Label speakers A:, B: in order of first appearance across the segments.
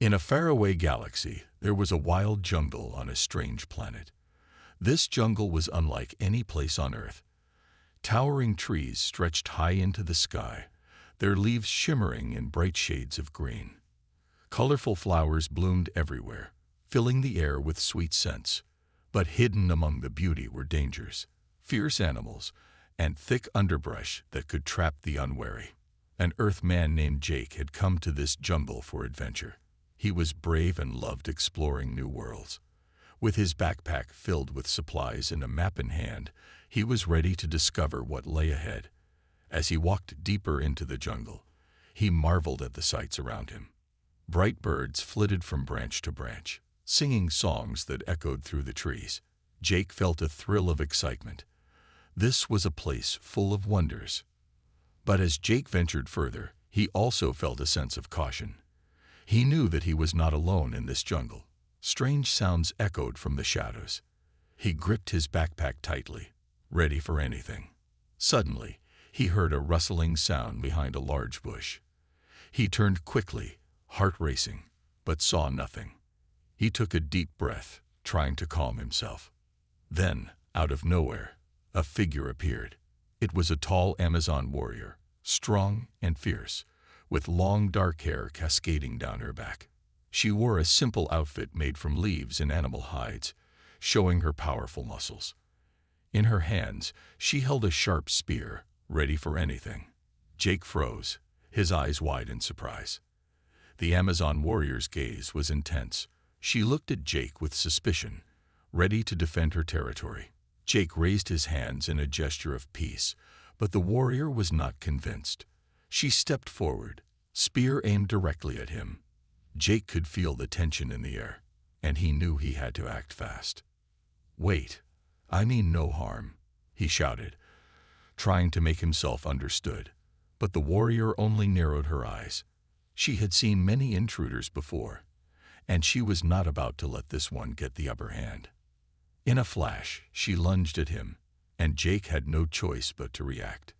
A: In a faraway galaxy, there was a wild jungle on a strange planet. This jungle was unlike any place on Earth. Towering trees stretched high into the sky, their leaves shimmering in bright shades of green. Colorful flowers bloomed everywhere, filling the air with sweet scents. But hidden among the beauty were dangers, fierce animals, and thick underbrush that could trap the unwary. An Earthman named Jake had come to this jungle for adventure. He was brave and loved exploring new worlds. With his backpack filled with supplies and a map in hand, he was ready to discover what lay ahead. As he walked deeper into the jungle, he marveled at the sights around him. Bright birds flitted from branch to branch, singing songs that echoed through the trees. Jake felt a thrill of excitement. This was a place full of wonders. But as Jake ventured further, he also felt a sense of caution. He knew that he was not alone in this jungle. Strange sounds echoed from the shadows. He gripped his backpack tightly, ready for anything. Suddenly, he heard a rustling sound behind a large bush. He turned quickly, heart racing, but saw nothing. He took a deep breath, trying to calm himself. Then, out of nowhere, a figure appeared. It was a tall Amazon warrior, strong and fierce, with long dark hair cascading down her back. She wore a simple outfit made from leaves and animal hides, showing her powerful muscles. In her hands, she held a sharp spear, ready for anything. Jake froze, his eyes wide in surprise. The Amazon warrior's gaze was intense. She looked at Jake with suspicion, ready to defend her territory. Jake raised his hands in a gesture of peace, but the warrior was not convinced. She stepped forward, spear aimed directly at him. Jake could feel the tension in the air, and he knew he had to act fast. "Wait, I mean no harm," he shouted, trying to make himself understood. But the warrior only narrowed her eyes. She had seen many intruders before, and she was not about to let this one get the upper hand. In a flash, she lunged at him, and Jake had no choice but to react.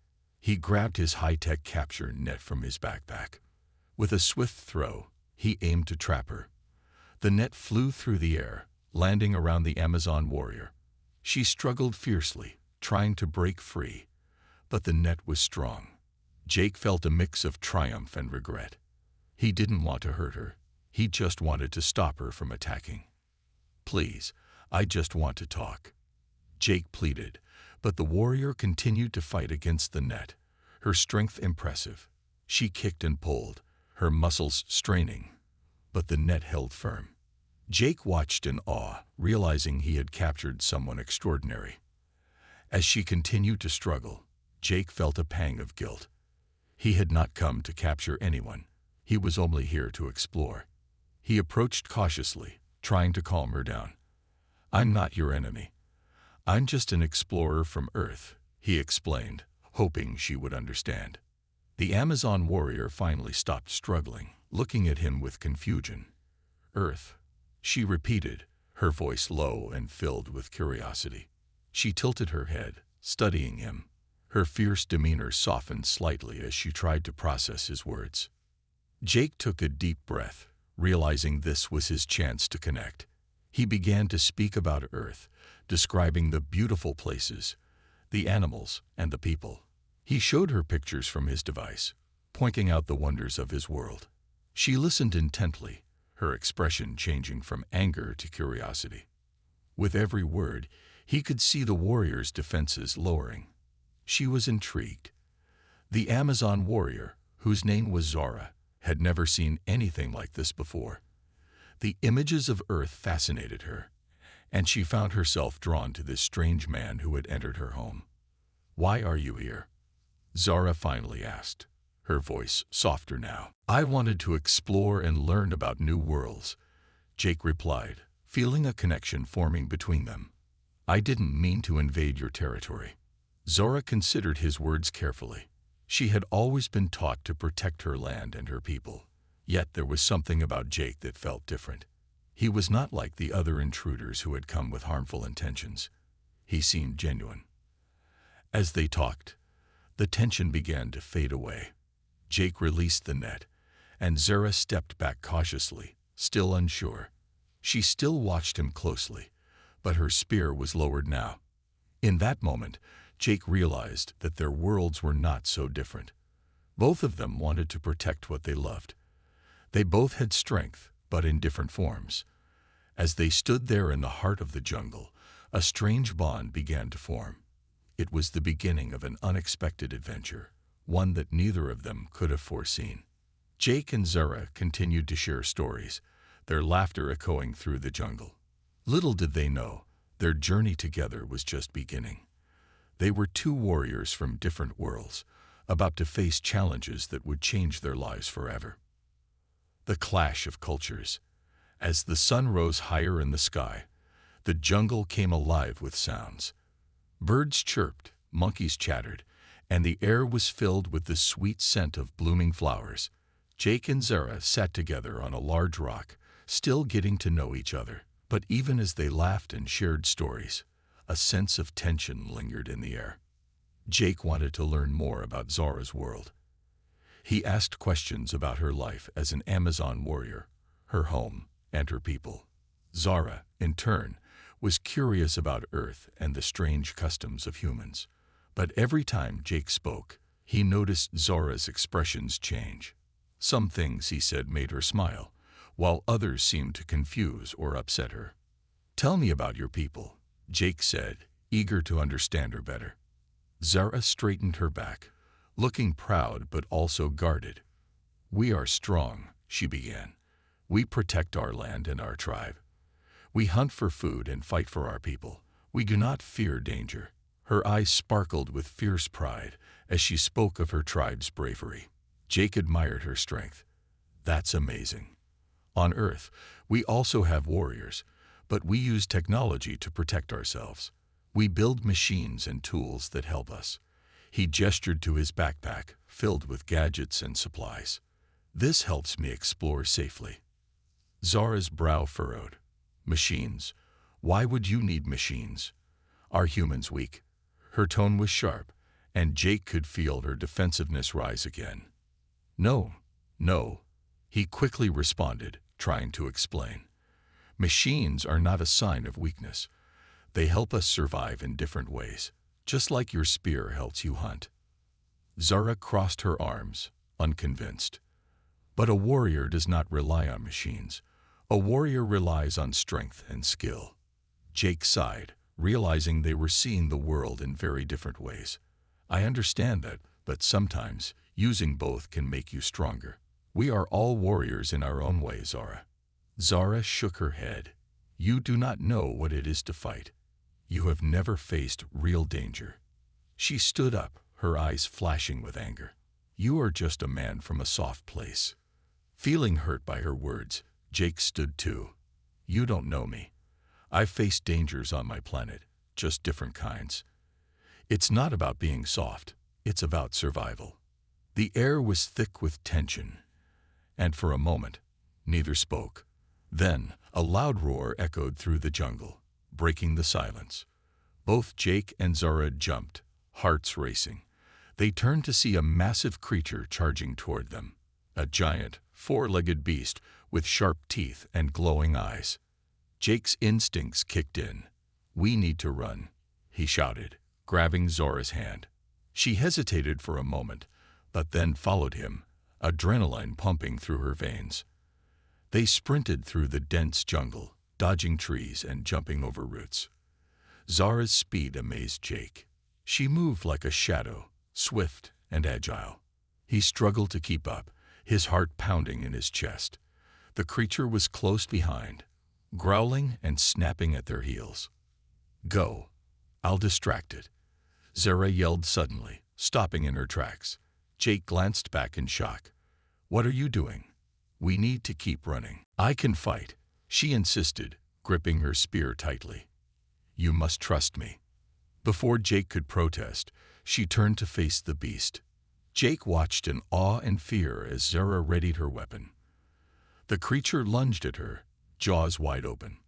A: He grabbed his high-tech capture net from his backpack. With a swift throw, he aimed to trap her. The net flew through the air, landing around the Amazon warrior. She struggled fiercely, trying to break free, but the net was strong. Jake felt a mix of triumph and regret. He didn't want to hurt her. He just wanted to stop her from attacking. "Please, I just want to talk," Jake pleaded, but the warrior continued to fight against the net, her strength impressive. She kicked and pulled, her muscles straining, but the net held firm. Jake watched in awe, realizing he had captured someone extraordinary. As she continued to struggle, Jake felt a pang of guilt. He had not come to capture anyone. He was only here to explore. He approached cautiously, trying to calm her down. "I'm not your enemy. I'm just an explorer from Earth," he explained, hoping she would understand. The Amazon warrior finally stopped struggling, looking at him with confusion. "Earth," she repeated, her voice low and filled with curiosity. She tilted her head, studying him. Her fierce demeanor softened slightly as she tried to process his words. Jake took a deep breath, realizing this was his chance to connect. He began to speak about Earth, describing the beautiful places, the animals, and the people. He showed her pictures from his device, pointing out the wonders of his world. She listened intently, her expression changing from anger to curiosity. With every word, he could see the warrior's defenses lowering. She was intrigued. The Amazon warrior, whose name was Zora, had never seen anything like this before. The images of Earth fascinated her, and she found herself drawn to this strange man who had entered her home. "Why are you here?" Zora finally asked, her voice softer now. "I wanted to explore and learn about new worlds," Jake replied, feeling a connection forming between them. "I didn't mean to invade your territory." Zora considered his words carefully. She had always been taught to protect her land and her people. Yet there was something about Jake that felt different. He was not like the other intruders who had come with harmful intentions. He seemed genuine. As they talked, the tension began to fade away. Jake released the net, and Zora stepped back cautiously, still unsure. She still watched him closely, but her spear was lowered now. In that moment, Jake realized that their worlds were not so different. Both of them wanted to protect what they loved. They both had strength, but in different forms. As they stood there in the heart of the jungle, a strange bond began to form. It was the beginning of an unexpected adventure, one that neither of them could have foreseen. Jake and Zora continued to share stories, their laughter echoing through the jungle. Little did they know, their journey together was just beginning. They were two warriors from different worlds, about to face challenges that would change their lives forever. The clash of cultures. As the sun rose higher in the sky, the jungle came alive with sounds. Birds chirped, monkeys chattered, and the air was filled with the sweet scent of blooming flowers. Jake and Zora sat together on a large rock, still getting to know each other. But even as they laughed and shared stories, a sense of tension lingered in the air. Jake wanted to learn more about Zora's world. He asked questions about her life as an Amazon warrior, her home, and her people. Zora, in turn, was curious about Earth and the strange customs of humans. But every time Jake spoke, he noticed Zora's expressions change. Some things he said made her smile, while others seemed to confuse or upset her. "Tell me about your people," Jake said, eager to understand her better. Zora straightened her back, looking proud but also guarded. "We are strong," she began. "We protect our land and our tribe. We hunt for food and fight for our people. We do not fear danger." Her eyes sparkled with fierce pride as she spoke of her tribe's bravery. Jake admired her strength. "That's amazing. On Earth, we also have warriors, but we use technology to protect ourselves. We build machines and tools that help us." He gestured to his backpack, filled with gadgets and supplies. "This helps me explore safely." Zora's brow furrowed. "Machines? Why would you need machines? Are humans weak?" Her tone was sharp, and Jake could feel her defensiveness rise again. "No, no," he quickly responded, trying to explain. "Machines are not a sign of weakness. They help us survive in different ways, just like your spear helps you hunt." Zora crossed her arms, unconvinced. "But a warrior does not rely on machines. A warrior relies on strength and skill." Jake sighed, realizing they were seeing the world in very different ways. "I understand that, but sometimes using both can make you stronger. We are all warriors in our own way, Zora." Zora shook her head. "You do not know what it is to fight. You have never faced real danger." She stood up, her eyes flashing with anger. "You are just a man from a soft place." Feeling hurt by her words, Jake stood too. "You don't know me. I've faced dangers on my planet, just different kinds. It's not about being soft, it's about survival." The air was thick with tension, and for a moment, neither spoke. Then, a loud roar echoed through the jungle, breaking the silence. Both Jake and Zora jumped, hearts racing. They turned to see a massive creature charging toward them. A giant, four-legged beast with sharp teeth and glowing eyes. Jake's instincts kicked in. "We need to run," he shouted, grabbing Zora's hand. She hesitated for a moment, but then followed him, adrenaline pumping through her veins. They sprinted through the dense jungle, dodging trees and jumping over roots. Zora's speed amazed Jake. She moved like a shadow, swift and agile. He struggled to keep up, his heart pounding in his chest. The creature was close behind, growling and snapping at their heels. "Go. I'll distract it," Zora yelled suddenly, stopping in her tracks. Jake glanced back in shock. "What are you doing? We need to keep running." "I can fight," she insisted, gripping her spear tightly. "You must trust me." Before Jake could protest, she turned to face the beast. Jake watched in awe and fear as Zora readied her weapon. The creature lunged at her, jaws wide open.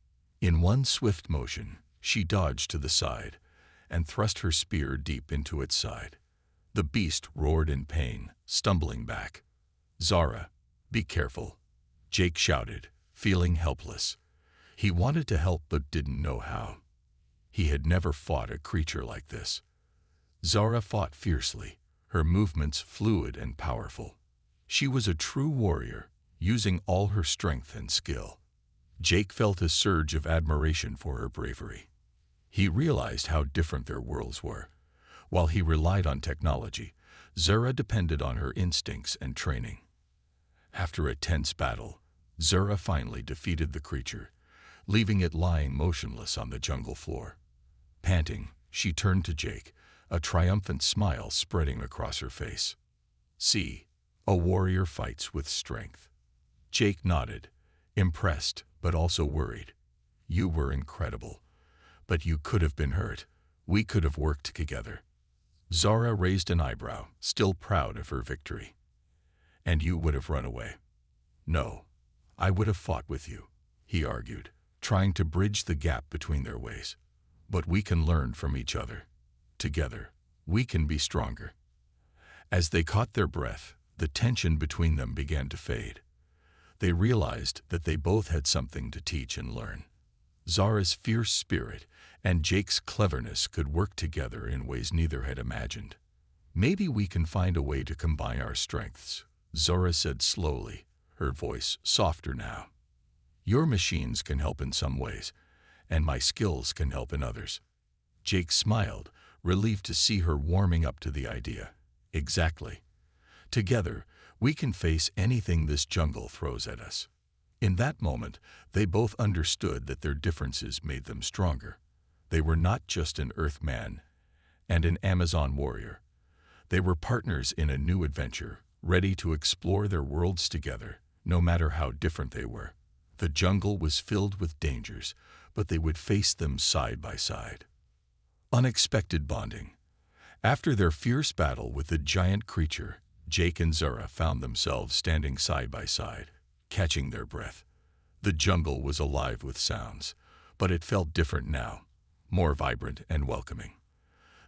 A: In one swift motion, she dodged to the side and thrust her spear deep into its side. The beast roared in pain, stumbling back. "Zora, be careful," Jake shouted, feeling helpless. He wanted to help but didn't know how. He had never fought a creature like this. Zora fought fiercely, her movements fluid and powerful. She was a true warrior, using all her strength and skill. Jake felt a surge of admiration for her bravery. He realized how different their worlds were. While he relied on technology, Zora depended on her instincts and training. After a tense battle, Zora finally defeated the creature, leaving it lying motionless on the jungle floor. Panting, she turned to Jake, a triumphant smile spreading across her face. "See, a warrior fights with strength." Jake nodded, impressed but also worried. "You were incredible, but you could have been hurt. We could have worked together." Zora raised an eyebrow, still proud of her victory. "And you would have run away." "No, I would have fought with you," he argued, trying to bridge the gap between their ways. "But we can learn from each other. Together, we can be stronger." As they caught their breath, the tension between them began to fade. They realized that they both had something to teach and learn. Zora's fierce spirit and Jake's cleverness could work together in ways neither had imagined. "Maybe we can find a way to combine our strengths," Zora said slowly, her voice softer now. "Your machines can help in some ways, and my skills can help in others." Jake smiled, relieved to see her warming up to the idea. "Exactly. Together, we can face anything this jungle throws at us." In that moment, they both understood that their differences made them stronger. They were not just an Earthman and an Amazon warrior. They were partners in a new adventure, ready to explore their worlds together, no matter how different they were. The jungle was filled with dangers, but they would face them side by side. Unexpected bonding. After their fierce battle with the giant creature, Jake and Zora found themselves standing side by side, catching their breath. The jungle was alive with sounds, but it felt different now, more vibrant and welcoming.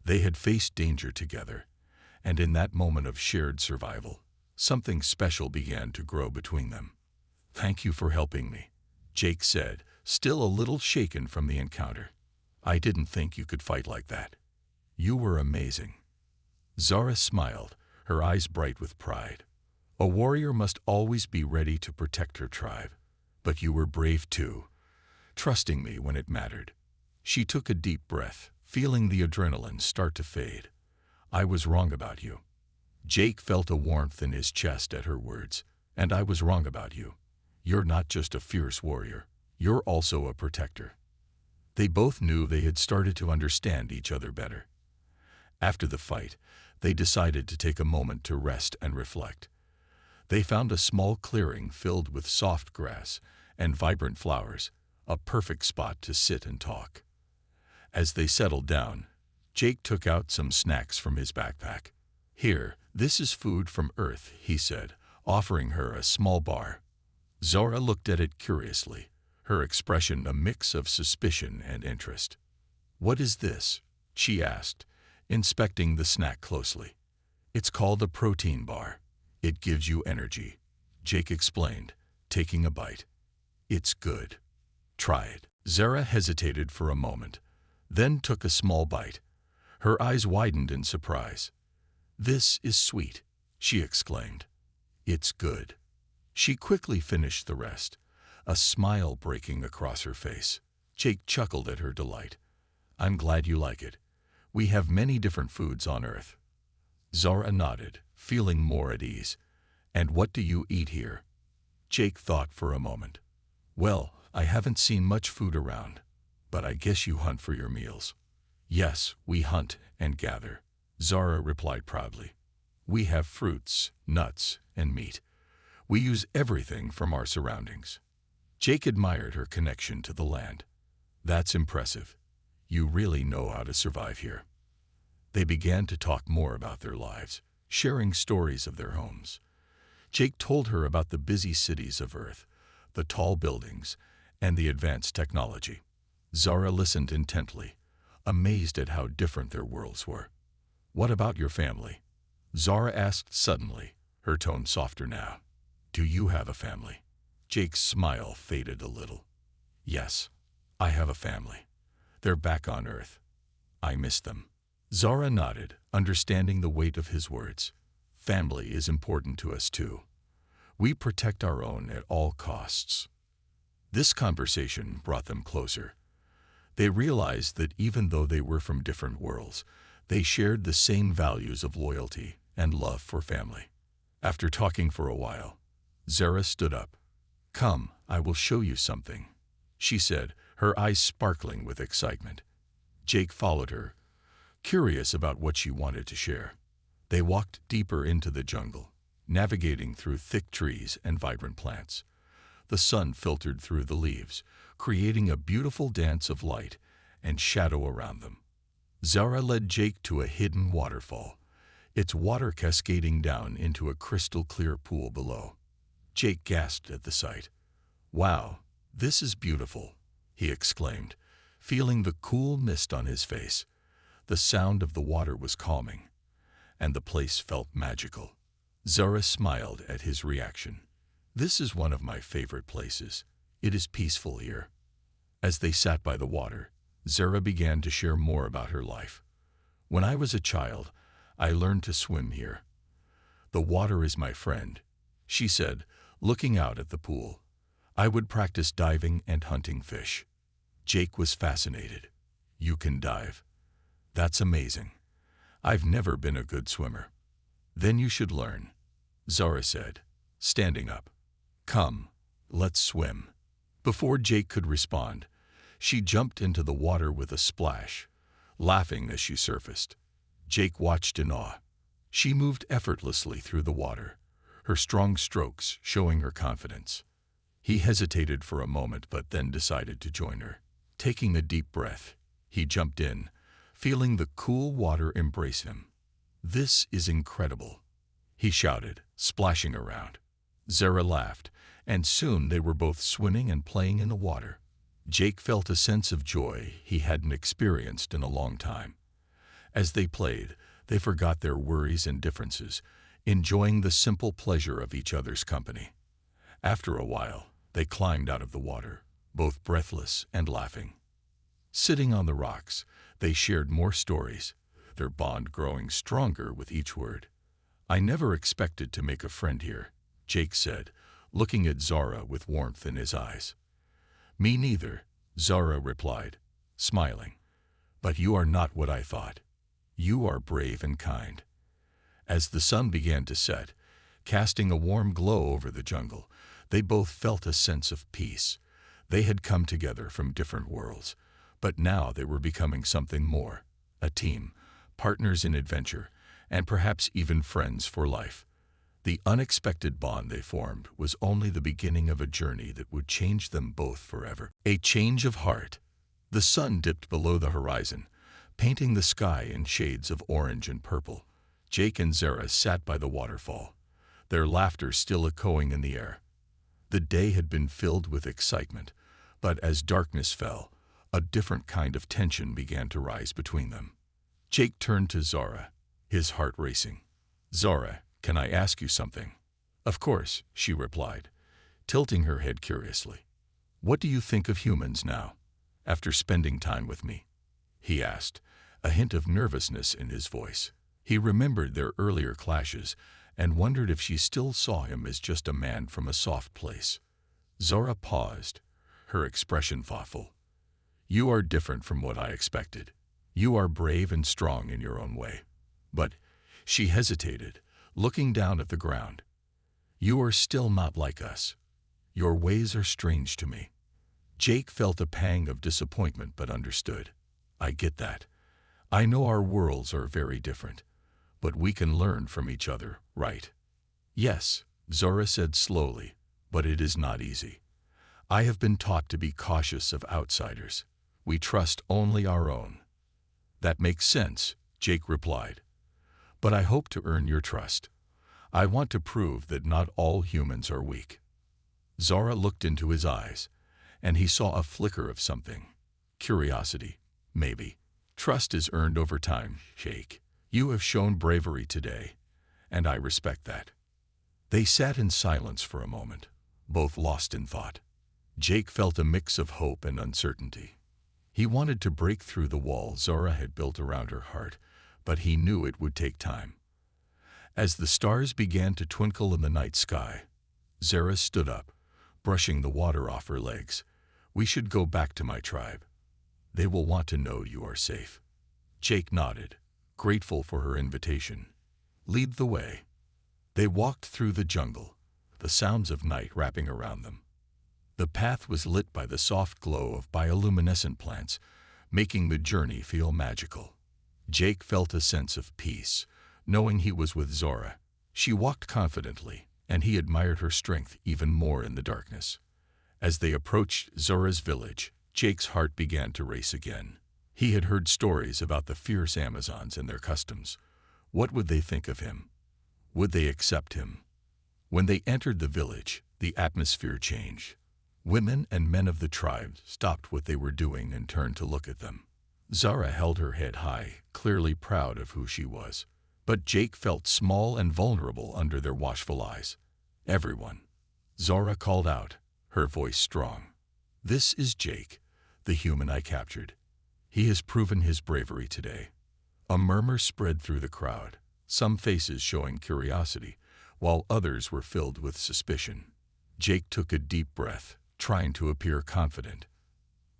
A: They had faced danger together, and in that moment of shared survival, something special began to grow between them. "Thank you for helping me," Jake said, still a little shaken from the encounter. "I didn't think you could fight like that. You were amazing." Zora smiled, her eyes bright with pride. "A warrior must always be ready to protect her tribe. But you were brave too, trusting me when it mattered." She took a deep breath, feeling the adrenaline start to fade. "I was wrong about you." Jake felt a warmth in his chest at her words. "And I was wrong about you. You're not just a fierce warrior, you're also a protector." They both knew they had started to understand each other better. After the fight, they decided to take a moment to rest and reflect. They found a small clearing filled with soft grass and vibrant flowers, a perfect spot to sit and talk. As they settled down, Jake took out some snacks from his backpack. "Here, this is food from Earth," he said, offering her a small bar. Zora looked at it curiously, her expression a mix of suspicion and interest. "What is this?" she asked, inspecting the snack closely. "It's called a protein bar. It gives you energy," Jake explained, taking a bite. "It's good. Try it." Zora hesitated for a moment, then took a small bite. Her eyes widened in surprise. "This is sweet," she exclaimed. "It's good." She quickly finished the rest, a smile breaking across her face. Jake chuckled at her delight. "I'm glad you like it. We have many different foods on Earth." Zora nodded, feeling more at ease. "And what do you eat here?" Jake thought for a moment. "Well, I haven't seen much food around, but I guess you hunt for your meals." "Yes, we hunt and gather," Zora replied proudly. "We have fruits, nuts, and meat. We use everything from our surroundings." Jake admired her connection to the land. "That's impressive. You really know how to survive here." They began to talk more about their lives, sharing stories of their homes. Jake told her about the busy cities of Earth, the tall buildings, and the advanced technology. Zora listened intently, amazed at how different their worlds were. "What about your family?" Zora asked suddenly, her tone softer now. "Do you have a family?" Jake's smile faded a little. Yes, I have a family. They're back on Earth. I miss them. Zora nodded, understanding the weight of his words. Family is important to us too. We protect our own at all costs. This conversation brought them closer. They realized that even though they were from different worlds, they shared the same values of loyalty and love for family. After talking for a while, Zora stood up. Come, I will show you something, she said, her eyes sparkling with excitement. Jake followed her, curious about what she wanted to share. They walked deeper into the jungle, navigating through thick trees and vibrant plants. The sun filtered through the leaves, creating a beautiful dance of light and shadow around them. Zora led Jake to a hidden waterfall, its water cascading down into a crystal-clear pool below. Jake gasped at the sight. Wow, this is beautiful, he exclaimed, feeling the cool mist on his face. The sound of the water was calming, and the place felt magical. Zora smiled at his reaction. This is one of my favorite places. It is peaceful here. As they sat by the water, Zora began to share more about her life. When I was a child, I learned to swim here. The water is my friend, she said, looking out at the pool. I would practice diving and hunting fish. Jake was fascinated. You can dive? That's amazing. I've never been a good swimmer. Then you should learn, Zora said, standing up. Come, let's swim. Before Jake could respond, she jumped into the water with a splash, laughing as she surfaced. Jake watched in awe. She moved effortlessly through the water, her strong strokes showing her confidence. He hesitated for a moment but then decided to join her. Taking a deep breath, he jumped in, feeling the cool water embrace him. This is incredible, he shouted, splashing around. Zora laughed, and soon they were both swimming and playing in the water. Jake felt a sense of joy he hadn't experienced in a long time. As they played, they forgot their worries and differences, enjoying the simple pleasure of each other's company. After a while, they climbed out of the water, both breathless and laughing. Sitting on the rocks, they shared more stories, their bond growing stronger with each word. I never expected to make a friend here, Jake said, looking at Zora with warmth in his eyes. Me neither, Zora replied, smiling. But you are not what I thought. You are brave and kind. As the sun began to set, casting a warm glow over the jungle, they both felt a sense of peace. They had come together from different worlds, but now they were becoming something more, a team, partners in adventure, and perhaps even friends for life. The unexpected bond they formed was only the beginning of a journey that would change them both forever. A change of heart. The sun dipped below the horizon, painting the sky in shades of orange and purple. Jake and Zora sat by the waterfall, their laughter still echoing in the air. The day had been filled with excitement, but as darkness fell, a different kind of tension began to rise between them. Jake turned to Zora, his heart racing. Zora, can I ask you something? Of course, she replied, tilting her head curiously. What do you think of humans now, after spending time with me? He asked, a hint of nervousness in his voice. He remembered their earlier clashes and wondered if she still saw him as just a man from a soft place. Zora paused, her expression thoughtful. You are different from what I expected. You are brave and strong in your own way. But, she hesitated, looking down at the ground. You are still not like us. Your ways are strange to me. Jake felt a pang of disappointment but understood. I get that. I know our worlds are very different, but we can learn from each other, right? Yes, Zora said slowly, but it is not easy. I have been taught to be cautious of outsiders. We trust only our own. That makes sense, Jake replied. But I hope to earn your trust. I want to prove that not all humans are weak. Zora looked into his eyes, and he saw a flicker of something. Curiosity, maybe. Trust is earned over time, Jake. You have shown bravery today, and I respect that. They sat in silence for a moment, both lost in thought. Jake felt a mix of hope and uncertainty. He wanted to break through the wall Zora had built around her heart, but he knew it would take time. As the stars began to twinkle in the night sky, Zora stood up, brushing the water off her legs. "We should go back to my tribe. They will want to know you are safe." Jake nodded, grateful for her invitation. "Lead the way." They walked through the jungle, the sounds of night wrapping around them. The path was lit by the soft glow of bioluminescent plants, making the journey feel magical. Jake felt a sense of peace, knowing he was with Zora. She walked confidently, and he admired her strength even more in the darkness. As they approached Zora's village, Jake's heart began to race again. He had heard stories about the fierce Amazons and their customs. What would they think of him? Would they accept him? When they entered the village, the atmosphere changed. Women and men of the tribe stopped what they were doing and turned to look at them. Zora held her head high, clearly proud of who she was. But Jake felt small and vulnerable under their watchful eyes. "Everyone," Zora called out, her voice strong. "This is Jake, the human I captured. He has proven his bravery today." A murmur spread through the crowd, some faces showing curiosity, while others were filled with suspicion. Jake took a deep breath, trying to appear confident.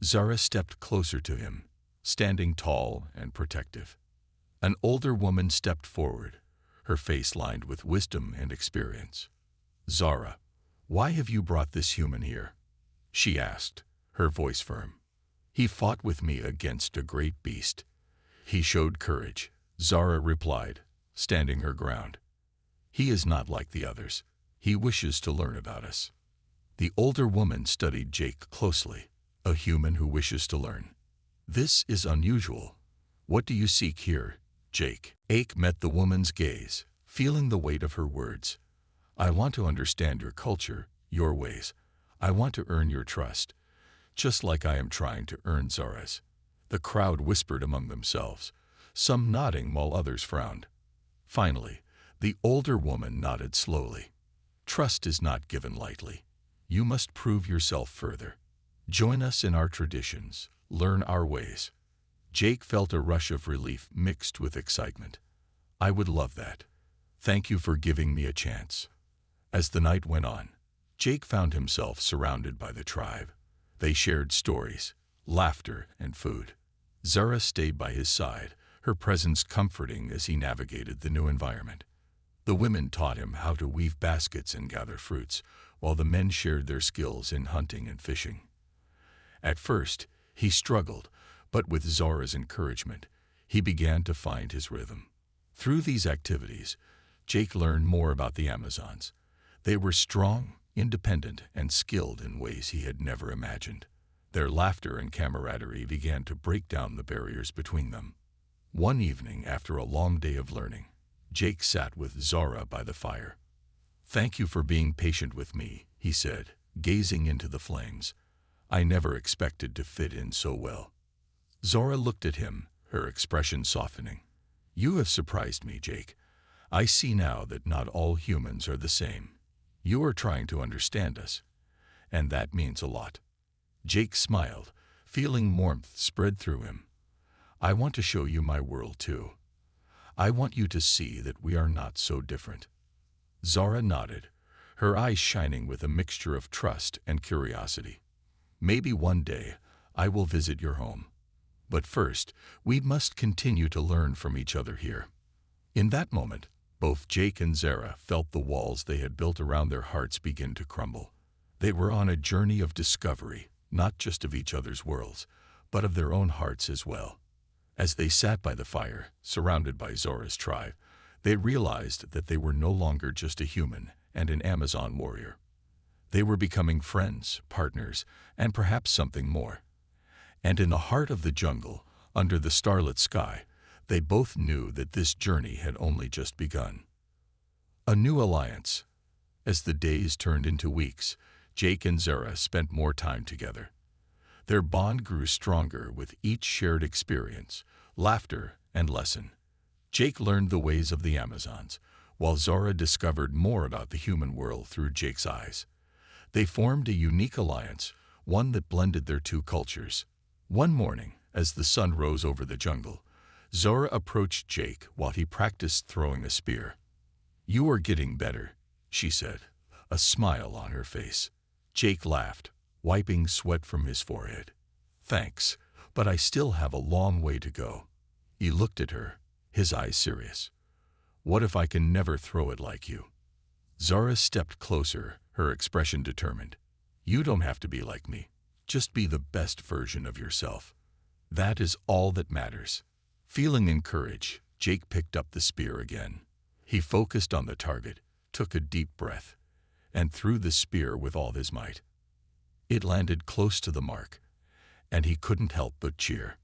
A: Zora stepped closer to him, standing tall and protective. An older woman stepped forward, her face lined with wisdom and experience. "Zora, why have you brought this human here?" she asked, her voice firm. "He fought with me against a great beast. He showed courage," Zora replied, standing her ground. "He is not like the others. He wishes to learn about us." The older woman studied Jake closely, a human who wishes to learn. "This is unusual. What do you seek here, Jake?" Jake met the woman's gaze, feeling the weight of her words. "I want to understand your culture, your ways. I want to earn your trust, just like I am trying to earn Zora's." The crowd whispered among themselves, some nodding while others frowned. Finally, the older woman nodded slowly. "Trust is not given lightly. You must prove yourself further. Join us in our traditions, learn our ways." Jake felt a rush of relief mixed with excitement. "I would love that. Thank you for giving me a chance." As the night went on, Jake found himself surrounded by the tribe. They shared stories, laughter, and food. Zora stayed by his side, her presence comforting as he navigated the new environment. The women taught him how to weave baskets and gather fruits, while the men shared their skills in hunting and fishing. At first, he struggled, but with Zora's encouragement, he began to find his rhythm. Through these activities, Jake learned more about the Amazons. They were strong, independent, and skilled in ways he had never imagined. Their laughter and camaraderie began to break down the barriers between them. One evening, after a long day of learning, Jake sat with Zora by the fire. "Thank you for being patient with me," he said, gazing into the flames. "I never expected to fit in so well." Zora looked at him, her expression softening. "You have surprised me, Jake. I see now that not all humans are the same. You are trying to understand us, and that means a lot." Jake smiled, feeling warmth spread through him. "I want to show you my world too. I want you to see that we are not so different." Zora nodded, her eyes shining with a mixture of trust and curiosity. "Maybe one day I will visit your home. But first, we must continue to learn from each other here." In that moment, both Jake and Zora felt the walls they had built around their hearts begin to crumble. They were on a journey of discovery, not just of each other's worlds, but of their own hearts as well. As they sat by the fire, surrounded by Zora's tribe, they realized that they were no longer just a human and an Amazon warrior. They were becoming friends, partners, and perhaps something more. And in the heart of the jungle, under the starlit sky, they both knew that this journey had only just begun. A new alliance. As the days turned into weeks, Jake and Zora spent more time together. Their bond grew stronger with each shared experience, laughter, and lesson. Jake learned the ways of the Amazons, while Zora discovered more about the human world through Jake's eyes. They formed a unique alliance, one that blended their two cultures. One morning, as the sun rose over the jungle, Zora approached Jake while he practiced throwing a spear. "You are getting better," she said, a smile on her face. Jake laughed, wiping sweat from his forehead. "Thanks, but I still have a long way to go." He looked at her, his eyes serious. "What if I can never throw it like you?" Zora stepped closer, her expression determined. "You don't have to be like me. Just be the best version of yourself. That is all that matters." Feeling encouraged, Jake picked up the spear again. He focused on the target, took a deep breath, and threw the spear with all his might. It landed close to the mark, and he couldn't help but cheer.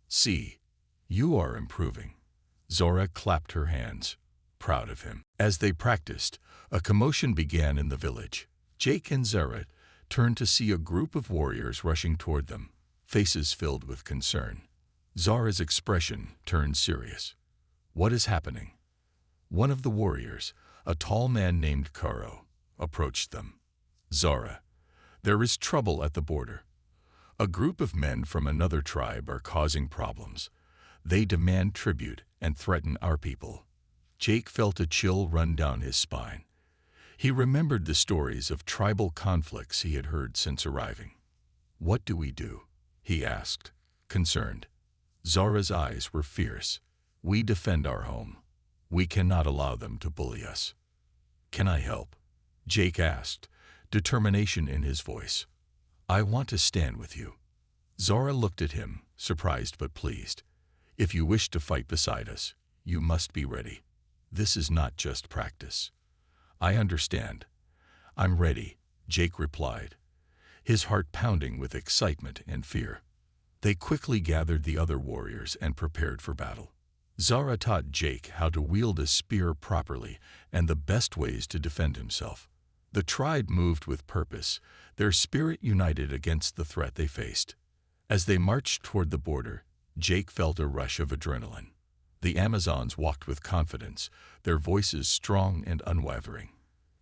A: "See, you are improving." Zora clapped her hands, proud of him. As they practiced, a commotion began in the village. Jake and Zora turned to see a group of warriors rushing toward them, faces filled with concern. Zora's expression turned serious. "What is happening?" One of the warriors, a tall man named Karo, approached them. "Zora, there is trouble at the border. A group of men from another tribe are causing problems. They demand tribute and threaten our people." Jake felt a chill run down his spine. He remembered the stories of tribal conflicts he had heard since arriving. "What do we do?" he asked, concerned. Zora's eyes were fierce. "We defend our home. We cannot allow them to bully us." "Can I help?" Jake asked, determination in his voice. "I want to stand with you." Zora looked at him, surprised but pleased. "If you wish to fight beside us, you must be ready. This is not just practice." "I understand. I'm ready," Jake replied, his heart pounding with excitement and fear. They quickly gathered the other warriors and prepared for battle. Zora taught Jake how to wield a spear properly and the best ways to defend himself. The tribe moved with purpose, their spirit united against the threat they faced. As they marched toward the border, Jake felt a rush of adrenaline. The Amazons walked with confidence, their voices strong and unwavering.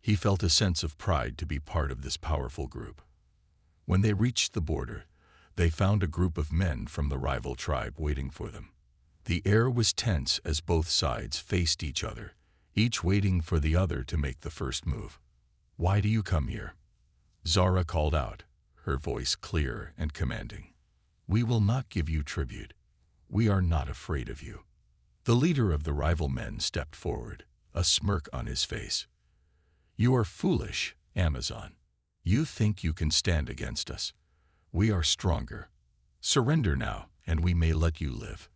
A: He felt a sense of pride to be part of this powerful group. When they reached the border, they found a group of men from the rival tribe waiting for them. The air was tense as both sides faced each other, each waiting for the other to make the first move. "Why do you come here?" Zora called out, her voice clear and commanding. "We will not give you tribute. We are not afraid of you." The leader of the rival men stepped forward, a smirk on his face. "You are foolish, Amazon. You think you can stand against us. We are stronger. Surrender now, and we may let you live."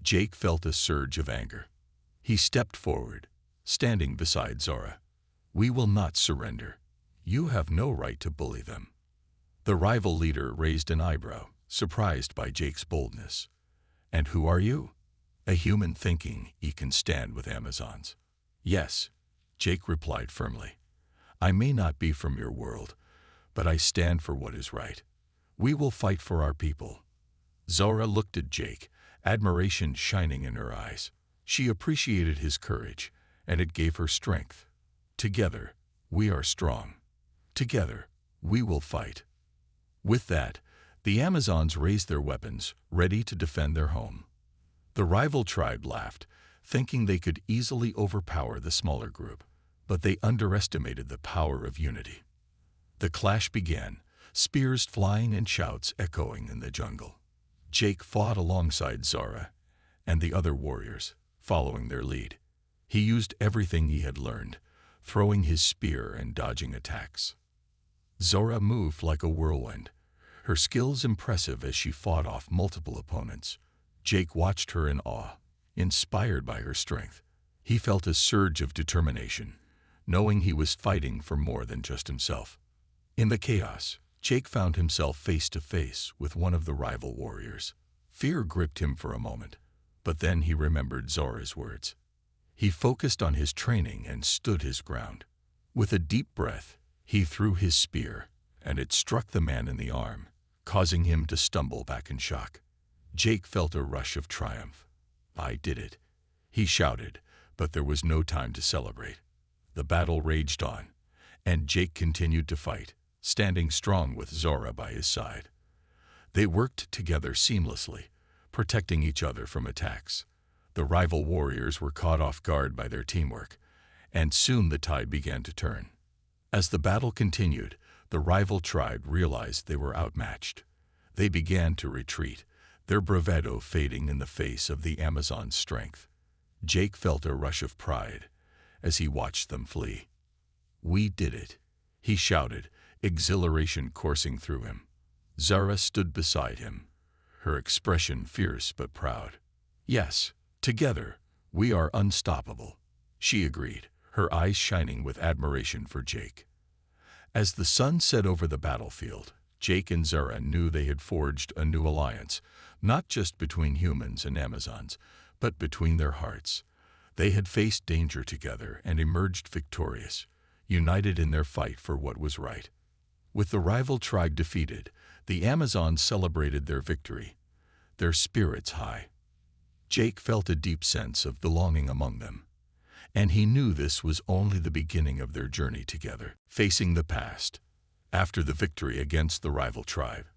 A: Jake felt a surge of anger. He stepped forward, standing beside Zora. "We will not surrender. You have no right to bully them." The rival leader raised an eyebrow, surprised by Jake's boldness. "And who are you?" "A human thinking he can stand with Amazons." "Yes," Jake replied firmly. "I may not be from your world, but I stand for what is right. We will fight for our people." Zora looked at Jake, admiration shining in her eyes. She appreciated his courage, and it gave her strength. "Together, we are strong. Together, we will fight." With that, the Amazons raised their weapons, ready to defend their home. The rival tribe laughed, thinking they could easily overpower the smaller group, but they underestimated the power of unity. The clash began, spears flying and shouts echoing in the jungle. Jake fought alongside Zora and the other warriors, following their lead. He used everything he had learned, throwing his spear and dodging attacks. Zora moved like a whirlwind, her skills impressive as she fought off multiple opponents. Jake watched her in awe, inspired by her strength. He felt a surge of determination, knowing he was fighting for more than just himself. In the chaos, Jake found himself face to face with one of the rival warriors. Fear gripped him for a moment, but then he remembered Zora's words. He focused on his training and stood his ground. With a deep breath, he threw his spear, and it struck the man in the arm, causing him to stumble back in shock. Jake felt a rush of triumph. "I did it," he shouted, but there was no time to celebrate. The battle raged on, and Jake continued to fight, standing strong with Zora by his side. They worked together seamlessly, protecting each other from attacks. The rival warriors were caught off guard by their teamwork, and soon the tide began to turn. As the battle continued, the rival tribe realized they were outmatched. They began to retreat, their bravado fading in the face of the Amazon's strength. Jake felt a rush of pride as he watched them flee. "We did it," he shouted, exhilaration coursing through him. Zora stood beside him, her expression fierce but proud. "Yes, together, we are unstoppable," she agreed, her eyes shining with admiration for Jake. As the sun set over the battlefield, Jake and Zora knew they had forged a new alliance, not just between humans and Amazons, but between their hearts. They had faced danger together and emerged victorious, united in their fight for what was right. With the rival tribe defeated, the Amazons celebrated their victory, their spirits high. Jake felt a deep sense of belonging among them, and he knew this was only the beginning of their journey together. Facing the past, after the victory against the rival tribe,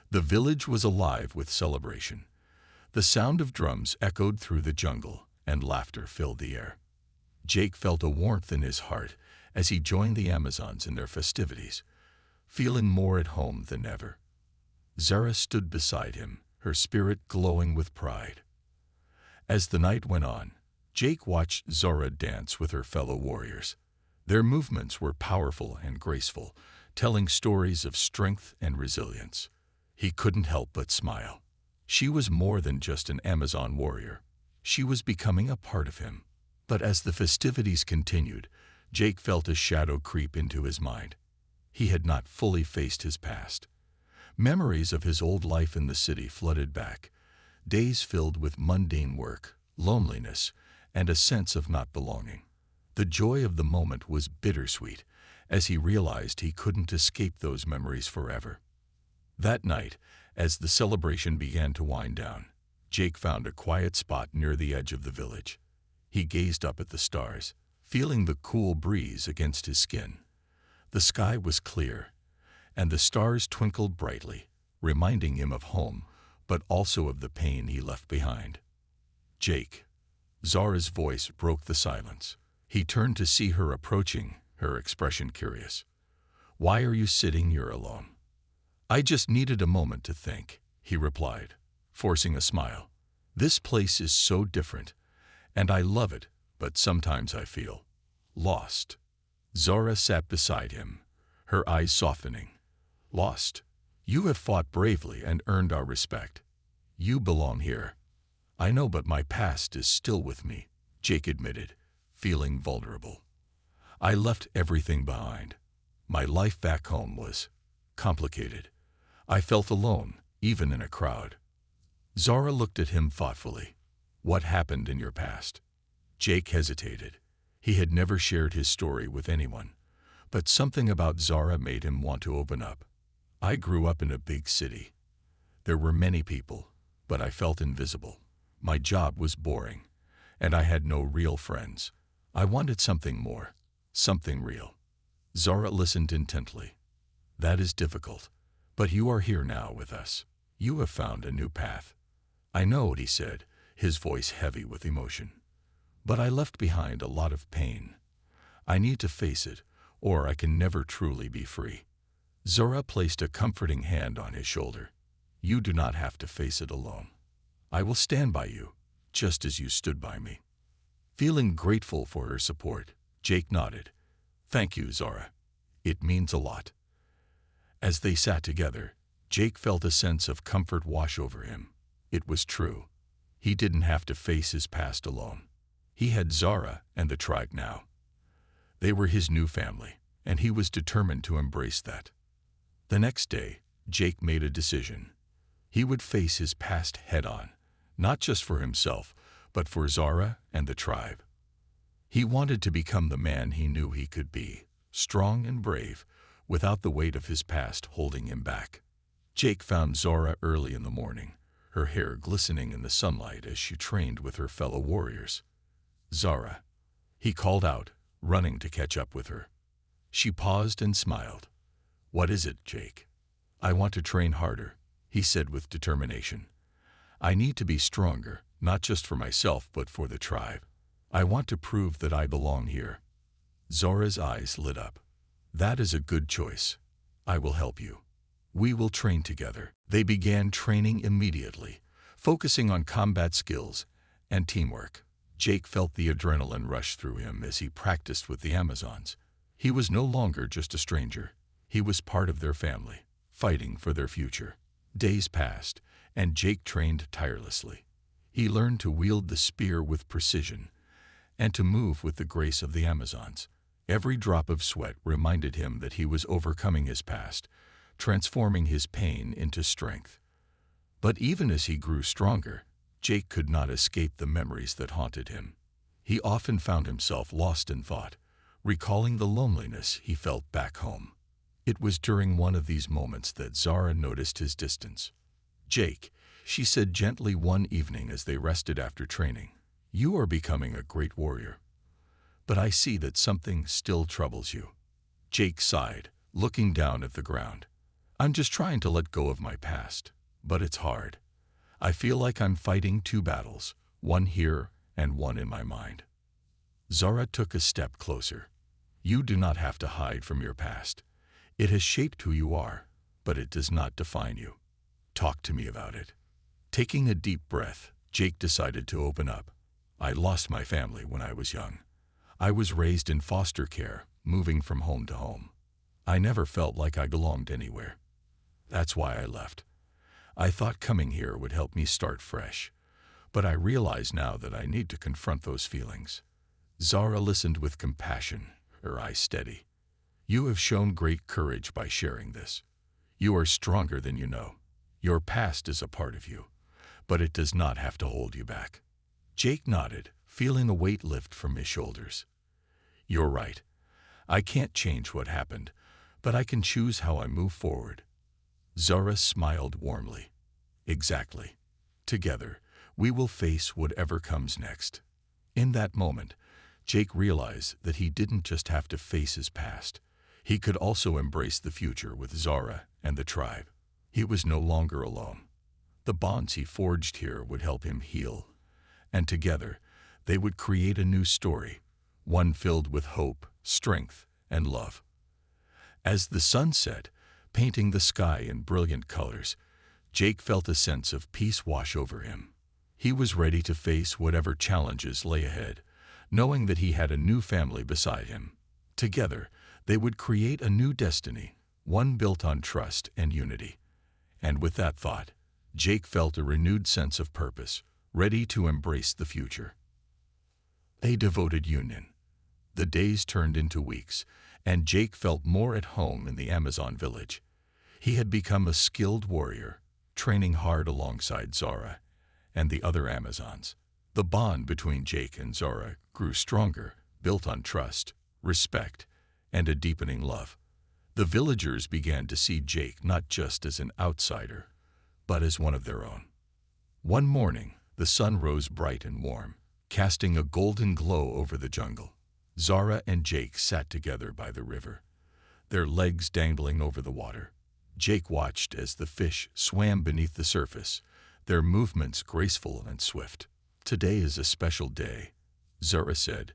A: the village was alive with celebration. The sound of drums echoed through the jungle, and laughter filled the air. Jake felt a warmth in his heart as he joined the Amazons in their festivities, feeling more at home than ever. Zora stood beside him, her spirit glowing with pride. As the night went on, Jake watched Zora dance with her fellow warriors. Their movements were powerful and graceful, telling stories of strength and resilience. He couldn't help but smile. She was more than just an Amazon warrior. She was becoming a part of him. But as the festivities continued, Jake felt a shadow creep into his mind. He had not fully faced his past. Memories of his old life in the city flooded back, days filled with mundane work, loneliness, and a sense of not belonging. The joy of the moment was bittersweet as he realized he couldn't escape those memories forever. That night, as the celebration began to wind down, Jake found a quiet spot near the edge of the village. He gazed up at the stars, feeling the cool breeze against his skin. The sky was clear, and the stars twinkled brightly, reminding him of home, but also of the pain he left behind. "Jake." Zora's voice broke the silence. He turned to see her approaching, her expression curious. "Why are you sitting here alone?" "I just needed a moment to think," he replied, forcing a smile. "This place is so different, and I love it, but sometimes I feel lost." Zora sat beside him, her eyes softening. "Lost? You have fought bravely and earned our respect. You belong here." "I know, but my past is still with me," Jake admitted, feeling vulnerable. "I left everything behind. My life back home was complicated. I felt alone, even in a crowd." Zora looked at him thoughtfully. "What happened in your past?" Jake hesitated. He had never shared his story with anyone, but something about Zora made him want to open up. "I grew up in a big city. There were many people, but I felt invisible. My job was boring, and I had no real friends. I wanted something more, something real." Zora listened intently. "That is difficult, but you are here now with us. You have found a new path." "I know," he said, his voice heavy with emotion. "But I left behind a lot of pain. I need to face it, or I can never truly be free." Zora placed a comforting hand on his shoulder. "You do not have to face it alone. I will stand by you, just as you stood by me." Feeling grateful for her support, Jake nodded. "Thank you, Zora. It means a lot." As they sat together, Jake felt a sense of comfort wash over him. It was true. He didn't have to face his past alone. He had Zora and the tribe now. They were his new family, and he was determined to embrace that. The next day, Jake made a decision. He would face his past head-on, not just for himself, but for Zora and the tribe. He wanted to become the man he knew he could be, strong and brave, without the weight of his past holding him back. Jake found Zora early in the morning, her hair glistening in the sunlight as she trained with her fellow warriors. "Zora," he called out, running to catch up with her. She paused and smiled. "What is it, Jake?" "I want to train harder," he said with determination. "I need to be stronger, not just for myself but for the tribe. I want to prove that I belong here." Zora's eyes lit up. "That is a good choice. I will help you. We will train together." They began training immediately, focusing on combat skills and teamwork. Jake felt the adrenaline rush through him as he practiced with the Amazons. He was no longer just a stranger. He was part of their family, fighting for their future. Days passed, and Jake trained tirelessly. He learned to wield the spear with precision and to move with the grace of the Amazons. Every drop of sweat reminded him that he was overcoming his past, transforming his pain into strength. But even as he grew stronger, Jake could not escape the memories that haunted him. He often found himself lost in thought, recalling the loneliness he felt back home. It was during one of these moments that Zora noticed his distance. "Jake," she said gently one evening as they rested after training, "you are becoming a great warrior. But I see that something still troubles you." Jake sighed, looking down at the ground. "I'm just trying to let go of my past, but it's hard. I feel like I'm fighting two battles, one here and one in my mind." Zora took a step closer. "You do not have to hide from your past. It has shaped who you are, but it does not define you. Talk to me about it." Taking a deep breath, Jake decided to open up. "I lost my family when I was young. I was raised in foster care, moving from home to home. I never felt like I belonged anywhere. That's why I left. I thought coming here would help me start fresh, but I realize now that I need to confront those feelings." Zora listened with compassion, her eyes steady. "You have shown great courage by sharing this. You are stronger than you know. Your past is a part of you, but it does not have to hold you back." Jake nodded, feeling a weight lift from his shoulders. "You're right. I can't change what happened, but I can choose how I move forward." Zora smiled warmly. "Exactly. Together, we will face whatever comes next." In that moment, Jake realized that he didn't just have to face his past. He could also embrace the future with Zora and the tribe. He was no longer alone. The bonds he forged here would help him heal, and together, they would create a new story, one filled with hope, strength, and love. As the sun set, painting the sky in brilliant colors, Jake felt a sense of peace wash over him. He was ready to face whatever challenges lay ahead, knowing that he had a new family beside him. Together, they would create a new destiny, one built on trust and unity. And with that thought, Jake felt a renewed sense of purpose, ready to embrace the future. A devoted union. The days turned into weeks, and Jake felt more at home in the Amazon village. He had become a skilled warrior, training hard alongside Zora and the other Amazons. The bond between Jake and Zora grew stronger, built on trust, respect, and a deepening love. The villagers began to see Jake not just as an outsider, but as one of their own. One morning, the sun rose bright and warm, casting a golden glow over the jungle. Zora and Jake sat together by the river, their legs dangling over the water. Jake watched as the fish swam beneath the surface, their movements graceful and swift. "Today is a special day," Zora said,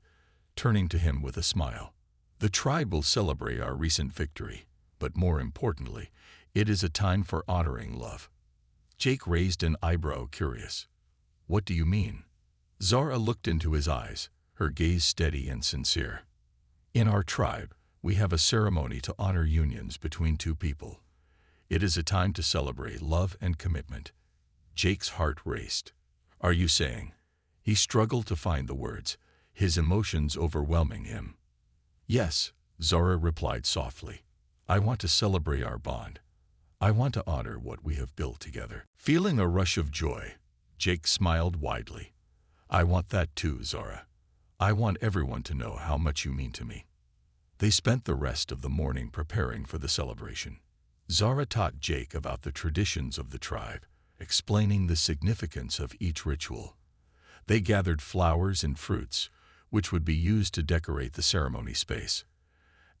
A: turning to him with a smile. "The tribe will celebrate our recent victory, but more importantly, it is a time for honoring love." Jake raised an eyebrow, curious. "What do you mean?" Zora looked into his eyes, her gaze steady and sincere. "In our tribe, we have a ceremony to honor unions between two people. It is a time to celebrate love and commitment." Jake's heart raced. "Are you saying?" He struggled to find the words, his emotions overwhelming him. "Yes," Zora replied softly. "I want to celebrate our bond. I want to honor what we have built together." Feeling a rush of joy, Jake smiled widely. "I want that too, Zora. I want everyone to know how much you mean to me." They spent the rest of the morning preparing for the celebration. Zora taught Jake about the traditions of the tribe, explaining the significance of each ritual. They gathered flowers and fruits, which would be used to decorate the ceremony space.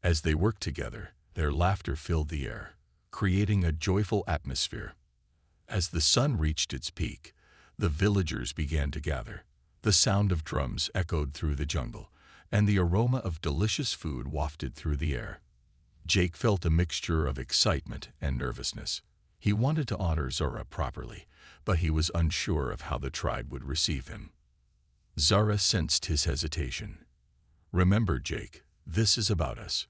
A: As they worked together, Their laughter filled the air, creating a joyful atmosphere. As the sun reached its peak, the villagers began to gather. The sound of drums echoed through the jungle, and the aroma of delicious food wafted through the air. Jake felt a mixture of excitement and nervousness. He wanted to honor Zora properly, but he was unsure of how the tribe would receive him. Zora sensed his hesitation. "Remember, Jake, this is about us.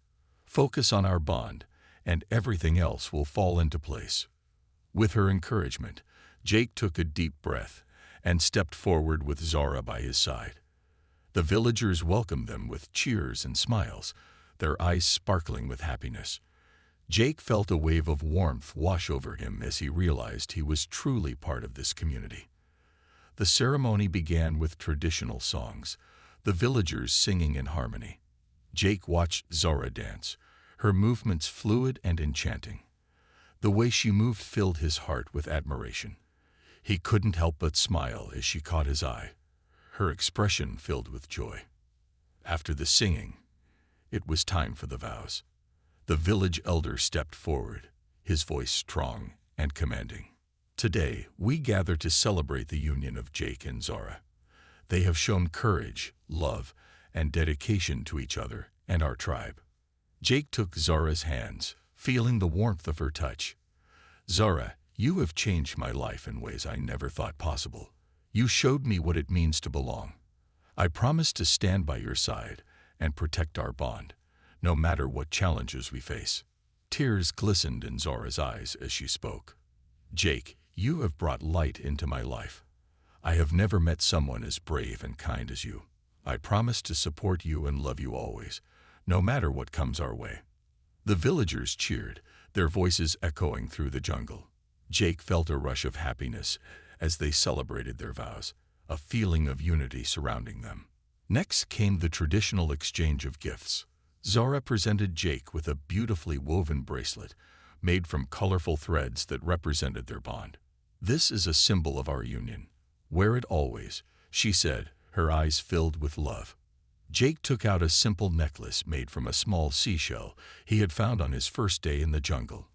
A: Focus on our bond, and everything else will fall into place." With her encouragement, Jake took a deep breath and stepped forward with Zora by his side. The villagers welcomed them with cheers and smiles, their eyes sparkling with happiness. Jake felt a wave of warmth wash over him as he realized he was truly part of this community. The ceremony began with traditional songs, the villagers singing in harmony. Jake watched Zora dance, her movements fluid and enchanting. The way she moved filled his heart with admiration. He couldn't help but smile as she caught his eye, her expression filled with joy. After the singing, it was time for the vows. The village elder stepped forward, his voice strong and commanding. "Today, we gather to celebrate the union of Jake and Zora. They have shown courage, love, and dedication to each other and our tribe." Jake took Zora's hands, feeling the warmth of her touch. "Zora, you have changed my life in ways I never thought possible. You showed me what it means to belong. I promise to stand by your side and protect our bond, no matter what challenges we face." Tears glistened in Zora's eyes as she spoke. "Jake, you have brought light into my life. I have never met someone as brave and kind as you. I promise to support you and love you always, no matter what comes our way." The villagers cheered, their voices echoing through the jungle. Jake felt a rush of happiness as they celebrated their vows, a feeling of unity surrounding them. Next came the traditional exchange of gifts. Zora presented Jake with a beautifully woven bracelet made from colorful threads that represented their bond. "This is a symbol of our union. Wear it always," she said, her eyes filled with love. Jake took out a simple necklace made from a small seashell he had found on his first day in the jungle.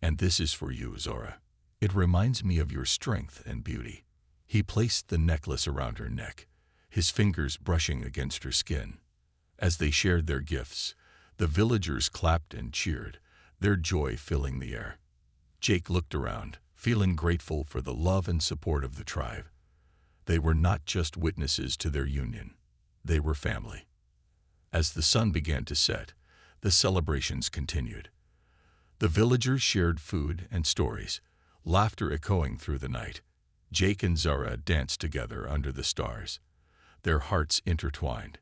A: "And this is for you, Zora. It reminds me of your strength and beauty." He placed the necklace around her neck, his fingers brushing against her skin. As they shared their gifts, the villagers clapped and cheered, their joy filling the air. Jake looked around, feeling grateful for the love and support of the tribe. They were not just witnesses to their union, they were family. As the sun began to set, the celebrations continued. The villagers shared food and stories, laughter echoing through the night. Jake and Zora danced together under the stars, their hearts intertwined.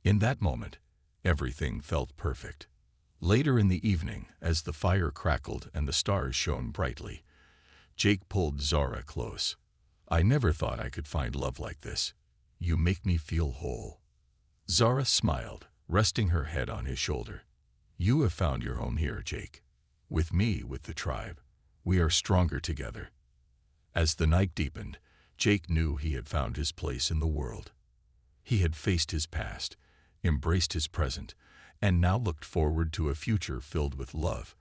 A: In that moment, everything felt perfect. Later in the evening, as the fire crackled and the stars shone brightly, Jake pulled Zora close. "I never thought I could find love like this. You make me feel whole." Zora smiled, resting her head on his shoulder. "You have found your home here, Jake. With me, with the tribe, we are stronger together." As the night deepened, Jake knew he had found his place in the world. He had faced his past, embraced his present, and now looked forward to a future filled with love,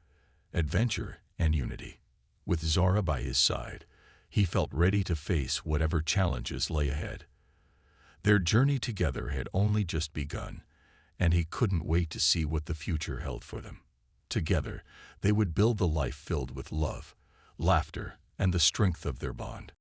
A: adventure, and unity. With Zora by his side, he felt ready to face whatever challenges lay ahead. Their journey together had only just begun, and he couldn't wait to see what the future held for them. Together, they would build the life filled with love, laughter, and the strength of their bond.